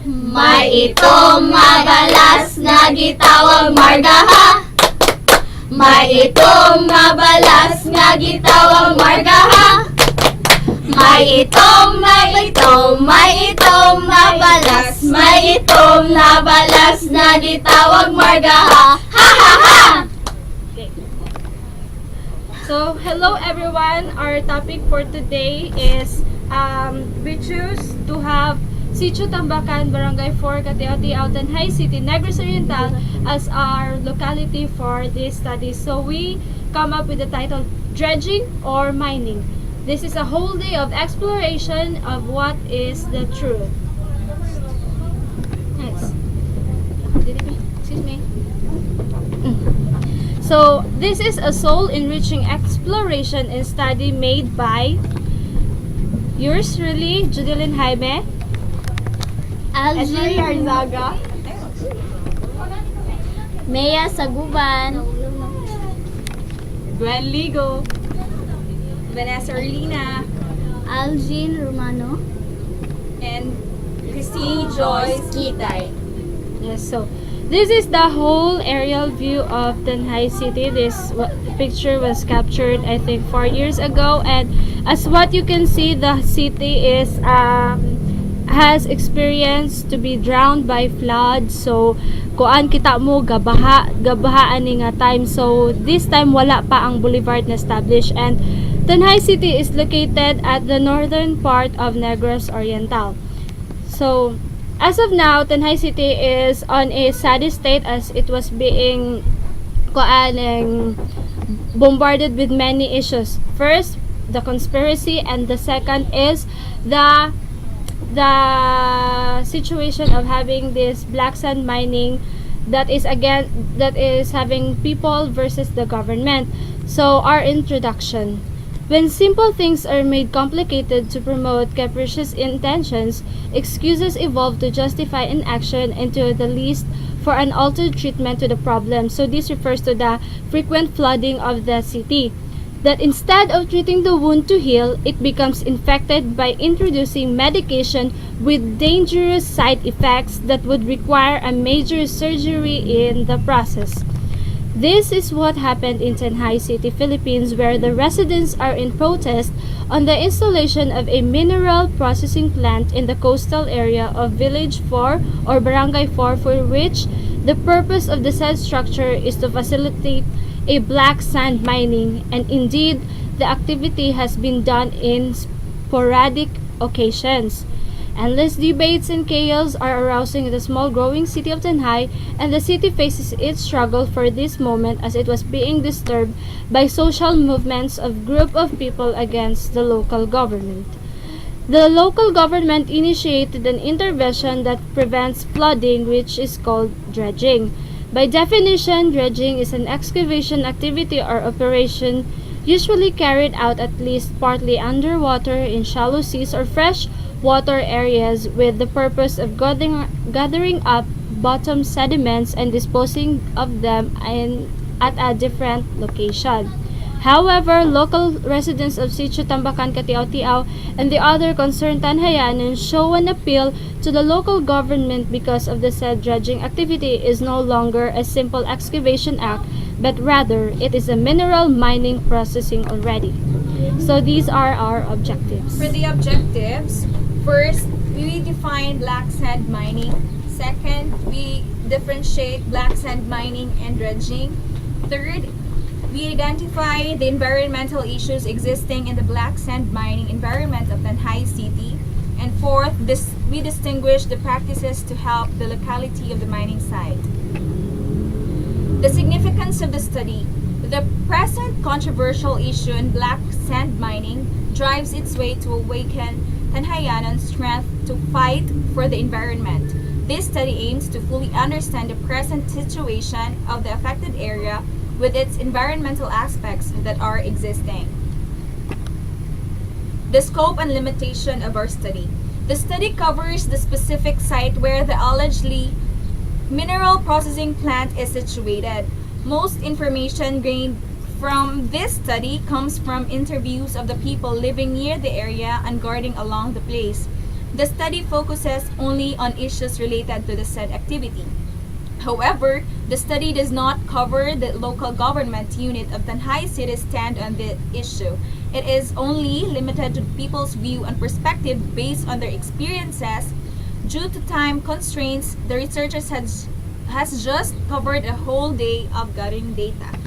May itong mabalas nga gitawag margaha. May itong mabalas nga gitawag margaha. May itong mabalas. May itong nabalas nga gitawag margaha. Ha ha ha! So, hello everyone. Our topic for today is we choose to have Sitio Tambacan, Barangay 4, Catiao-Tiao, Tanjay City, Negros Oriental as our locality for this study. So we come up with the title Dredging or Mining. This is a whole day of exploration of what is the truth. Nice. Excuse me. So this is a soul-enriching exploration and study made by yours truly, Judilyn Jaime, Algie Arzaga, Mea Saguban, Gwen Ligo, Vanessa Erlina, Algin Romano, and Christine Joyce Kitay. Yes, so this is the whole aerial view of Tanjay City. This picture was captured, I think, 4 years ago, and as what you can see, the city is has experienced to be drowned by flood. So kuan kita mo gabahaan ni nga time. So this time wala pa ang boulevard na established, and Tanjay City is located at the northern part of Negros Oriental. So as of now, Tanjay City is on a sad state as it was being bombarded with many issues. First, the conspiracy, and the second is the situation of having this black sand mining that is having people versus the government. So our introduction. When simple things are made complicated to promote capricious intentions, excuses evolve to justify inaction and to the least for an altered treatment to the problem. So this refers to the frequent flooding of the city. That instead of treating the wound to heal, it becomes infected by introducing medication with dangerous side effects that would require a major surgery in the process. This is what happened in Tanjay City, Philippines, where the residents are in protest on the installation of a mineral processing plant in the coastal area of Village 4 or Barangay 4, for which the purpose of the said structure is to facilitate a black sand mining, and indeed the activity has been done in sporadic occasions. Endless debates and chaos are arousing in the small growing city of Tanjay, and the city faces its struggle for this moment as it was being disturbed by social movements of group of people against the local government. The local government initiated an intervention that prevents flooding, which is called dredging. By definition, dredging is an excavation activity or operation usually carried out at least partly underwater in shallow seas or fresh water areas with the purpose of gathering up bottom sediments and disposing of them at a different location. However, local residents of Sitio Tambacan, Catiao-Tiao, and the other concerned Tanjayanan show an appeal to the local government because of the said dredging activity is no longer a simple excavation act, but rather it is a mineral mining processing already. So these are our objectives. For the objectives, first, we define black sand mining. Second, we differentiate black sand mining and dredging. Third, we identify the environmental issues existing in the black sand mining environment of Tanjay City. And fourth, we distinguish the practices to help the locality of the mining site. The significance of the study. The present controversial issue in black sand mining drives its way to awaken Tanjayanan's strength to fight for the environment. This study aims to fully understand the present situation of the affected area with its environmental aspects that are existing. The scope and limitation of our study. The study covers the specific site where the allegedly mineral processing plant is situated. Most information gained from this study comes from interviews of the people living near the area and guarding along the place. The study focuses only on issues related to the said activity. However, the study does not cover the local government unit of Tanjay City's stand on the issue. It is only limited to people's view and perspective based on their experiences. Due to time constraints, the researchers has just covered a whole day of gathering data.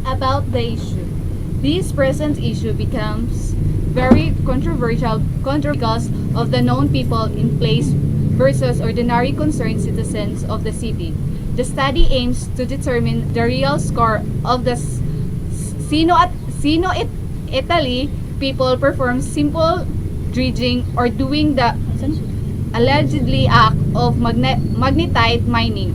About the issue. This present issue becomes very controversial because of the known people in place versus ordinary concerned citizens of the city. The study aims to determine the real score of the Italy people perform simple dredging or doing the allegedly act of magnetite mining.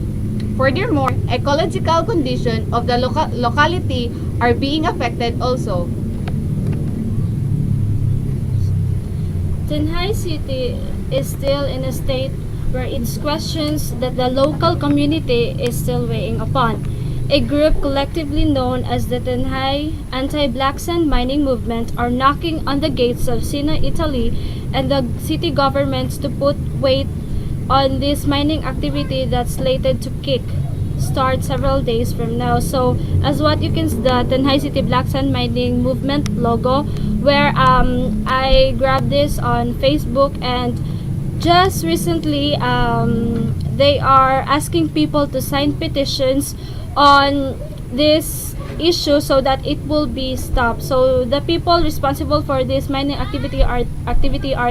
Furthermore, ecological conditions of the locality are being affected also. Tanjay City is still in a state where it's questions that the local community is still weighing upon. A group collectively known as the Tanjay Anti-Black Sand Mining Movement are knocking on the gates of Sino Italy and the city governments to put weight on this mining activity that's slated to start several days from now. So as what you can see, the Tanjay City Black Sand Mining Movement logo, where I grabbed this on Facebook, and just recently they are asking people to sign petitions on this issue so that it will be stopped. So the people responsible for this mining activity are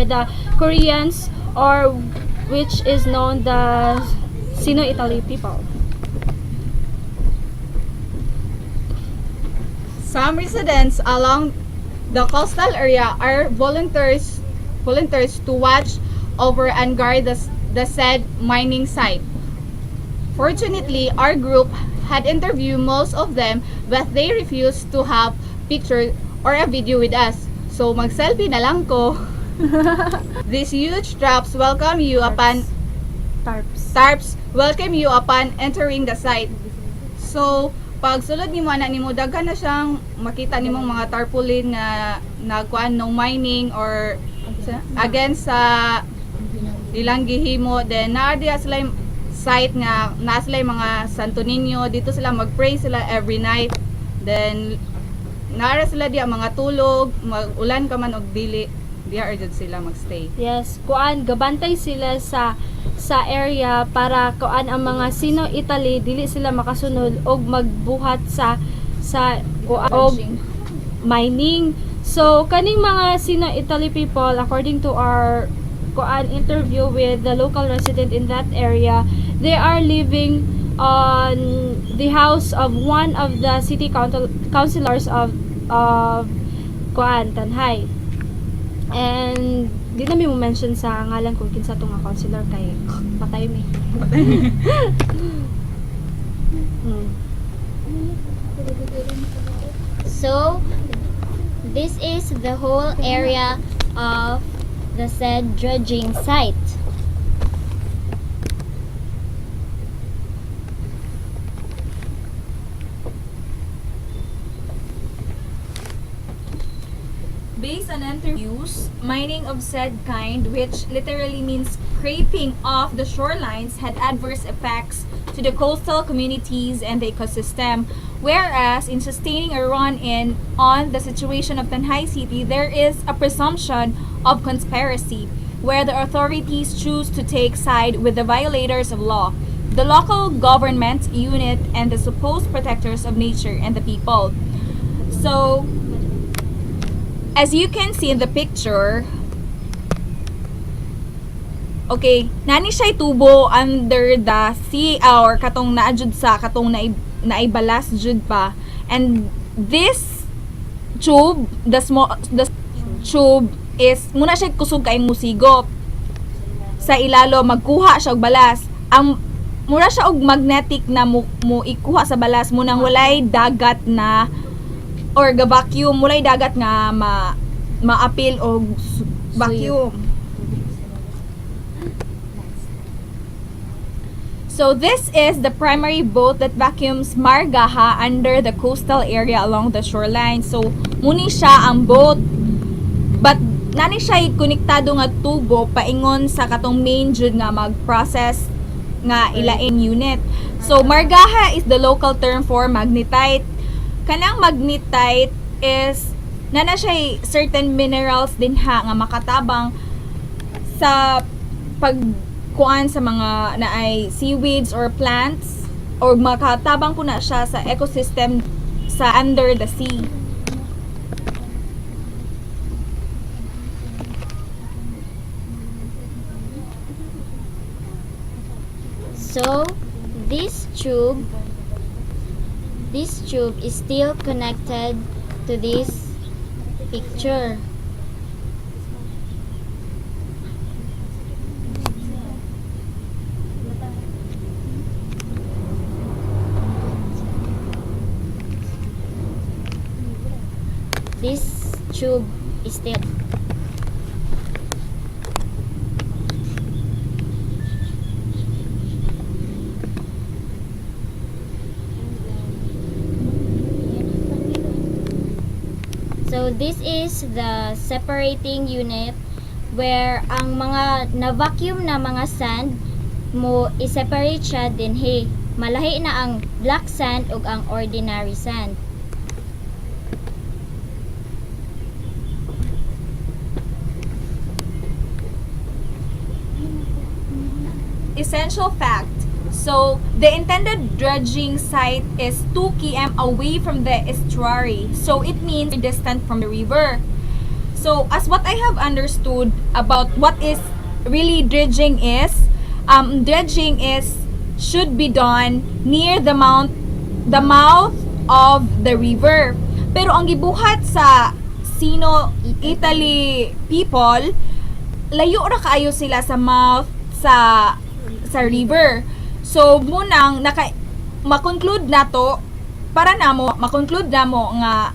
the Koreans, or which is known the Sino Italy people. Some residents along the coastal area are volunteers to watch over and guard the said mining site. Fortunately, our group had interviewed most of them, but they refused to have picture or a video with us. So mag-selfie na lang ko. These huge traps welcome you upon tarps welcome you upon entering the site. So pag sulod nimo ana nimo daghan na siyang makita nimong mga tarpaulin nga nagkuan no mining or against sa ilang gihimo. Then naa diha sila site nga naa sila mga Santo Niño, dito sila magpray sila every night. Then naara sila diha mga tulog, mag-ulan ka man og dili, diha jud sila magstay. Yes, kuan gabantay sila sa area para kuan ang mga Sino Italy dili sila makasunod og magbuhat sa og mining. So kaning mga Sino Italy people, according to our kuan interview with the local resident in that area, they are living on the house of one of the city councilors of kuan Tanjay. And di na mi mo mention sa ngalan kung kinsa to nga counselor kay patay mi. So, this is the whole area of the said dredging site. Based on interviews, mining of said kind, which literally means scraping off the shorelines, had adverse effects to the coastal communities and the ecosystem. Whereas in sustaining a run-in on the situation of Tanjay City, there is a presumption of conspiracy, where the authorities choose to take side with the violators of law, the local government unit, and the supposed protectors of nature and the people. So, as you can see in the picture, okay, nani siya tubo under the sea or katong naajud sa katong naibalas jud pa. And this tube, the tube is muna siya kusog kay musigop sa ilalo, magkuha siya og balas. Ang mura siya og magnetic na mo ikuha sa balas mo nang walay dagat na or ga-vacuum, mulay dagat nga ma-apil o vacuum. So this is the primary boat that vacuums margaha under the coastal area along the shoreline. So muni siya ang boat, but nani siya konektado nga tubo paingon sa katong main jud nga mag-process nga ilaing unit. So margaha is the local term for magnetite. Kanang magnetite is nana siya certain minerals din ha nga makatabang sa pagkuan sa mga naay seaweeds or plants, or makatabang po na siya sa ecosystem sa under the sea. So this tube is still connected to this picture. This tube is still. So this is the separating unit where ang mga na-vacuum na mga sand mo i-separate siya dinhi. Malahi na ang black sand ug ang ordinary sand. Essential fact. So, the intended dredging site is 2 km away from the estuary. So, it means distant from the river. So, as what I have understood about what is really dredging is should be done near the mouth of the river. Pero ang gibuhat sa Italy people, layo ra kaayo sila sa mouth sa river. So munang makonclude nato makonclude namo nga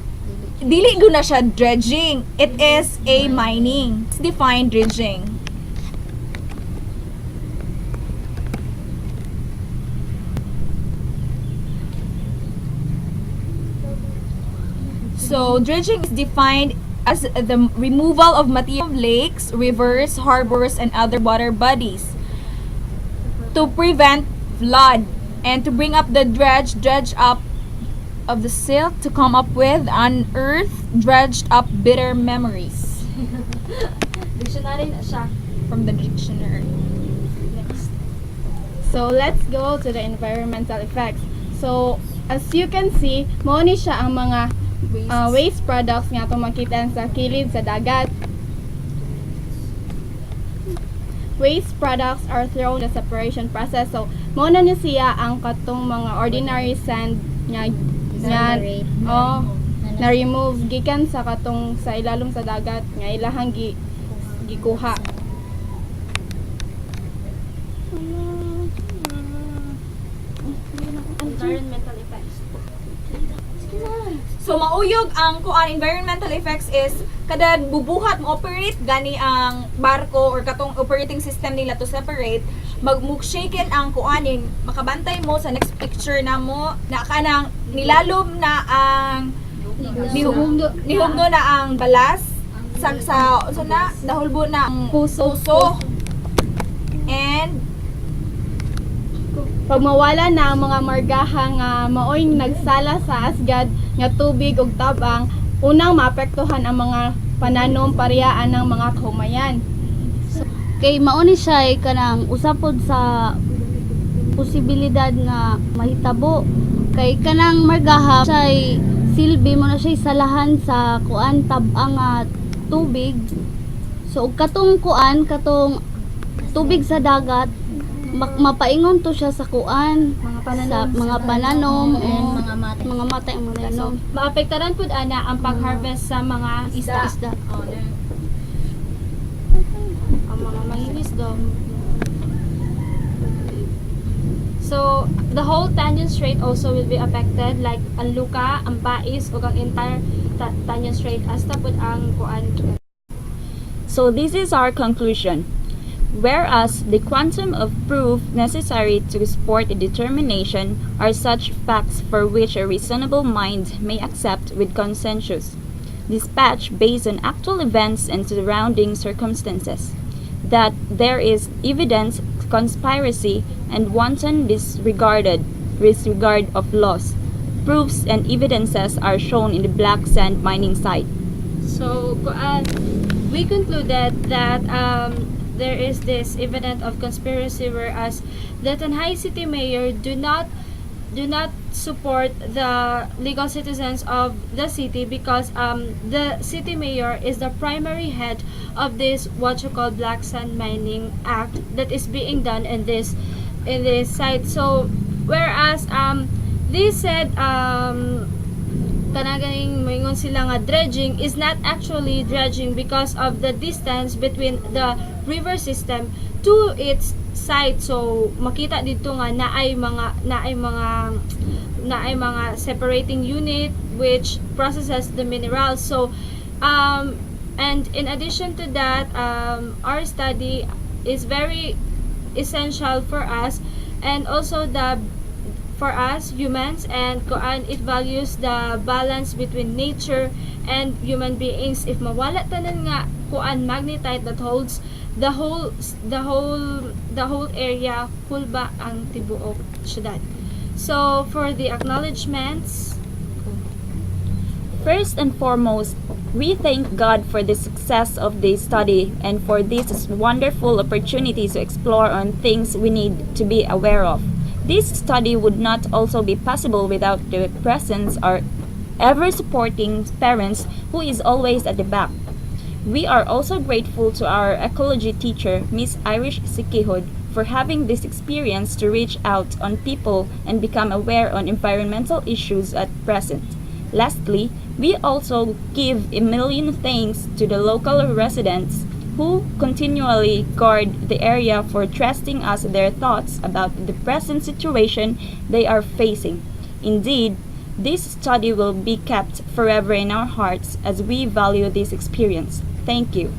dili do na siya dredging, it is a mining. It's defined dredging. So dredging is defined as the removal of material from lakes, rivers, harbors, and other water bodies to prevent flood and to bring up the dredge up of the silt to come up with unearthed, dredged up bitter memories. Dictionary na siya. From the dictionary. Next. So let's go to the environmental effects. So as you can see, mao ni siya ang mga waste products nga itong makita sa kilid sa dagat. Waste products are thrown in the separation process. So, mao na ni siya ang katong mga ordinary sand nga Separate. na-remove gikan sa katong sa ilalom sa dagat nga ilahang gikuha. Environmental effects. So mauyog ang environmental effects is kada bubuhat mo operate gani ang barko or katong operating system nila to separate, shaken ang kuaning makabantay mo sa next picture na mo na kanang nilalom na ang nihugno na ang balas sa na nahulbo na ang puso. And Pag mawala na ang mga margaha nga maoy nagsala sa asgad nga tubig ug tabang, unang maapektuhan ang mga pananom pariyaan ng mga kahumayan. Kay mauni siya kanang usapod sa posibilidad nga mahitabo kay kanang margaha siya silbi mo na siya salahan sa kuan tabang nga tubig. So ug katong tubig sa dagat mapaingon to siya sa kuan sa mga pananom and o mga matay. mga pananom. Maapektaran pud ana ang pag-harvest sa mga isda. Ang mga mangingisda. So, the whole Tanjay Strait also will be affected, like ang Luka, ang Bais, ug ang entire Tanjay Strait hasta pud ang kuan. So this is our conclusion. Whereas the quantum of proof necessary to support a determination are such facts for which a reasonable mind may accept with consensus, dispatch based on actual events and surrounding circumstances, that there is evidence conspiracy and wanton disregard of laws. Proofs and evidences are shown in the black sand mining site. So, we concluded that there is this evidence of conspiracy, whereas the Tanjay City Mayor do not support the legal citizens of the city because the city mayor is the primary head of this what you call black sand mining act that is being done in this site. So whereas they said kanaganing moingon sila nga dredging is not actually dredging because of the distance between the river system to its site. So makita dito nga naay mga separating unit which processes the minerals. So and in addition to that, our study is very essential for us, and also for us humans, and it values the balance between nature and human beings. If mawala tanan nga magnetite that holds the whole area, hulba ang tibuok syudad. So for the acknowledgements, First and foremost, we thank God for the success of this study and for this wonderful opportunity to explore on things we need to be aware of. This study would not also be possible without the presence of ever supporting parents who is always at the back. We are also grateful to our ecology teacher, Miss Irish Sikihod, for having this experience to reach out on people and become aware on environmental issues at present. Lastly, we also give a million thanks to the local residents who continually guard the area for trusting us their thoughts about the present situation they are facing. Indeed, this study will be kept forever in our hearts as we value this experience. Thank you.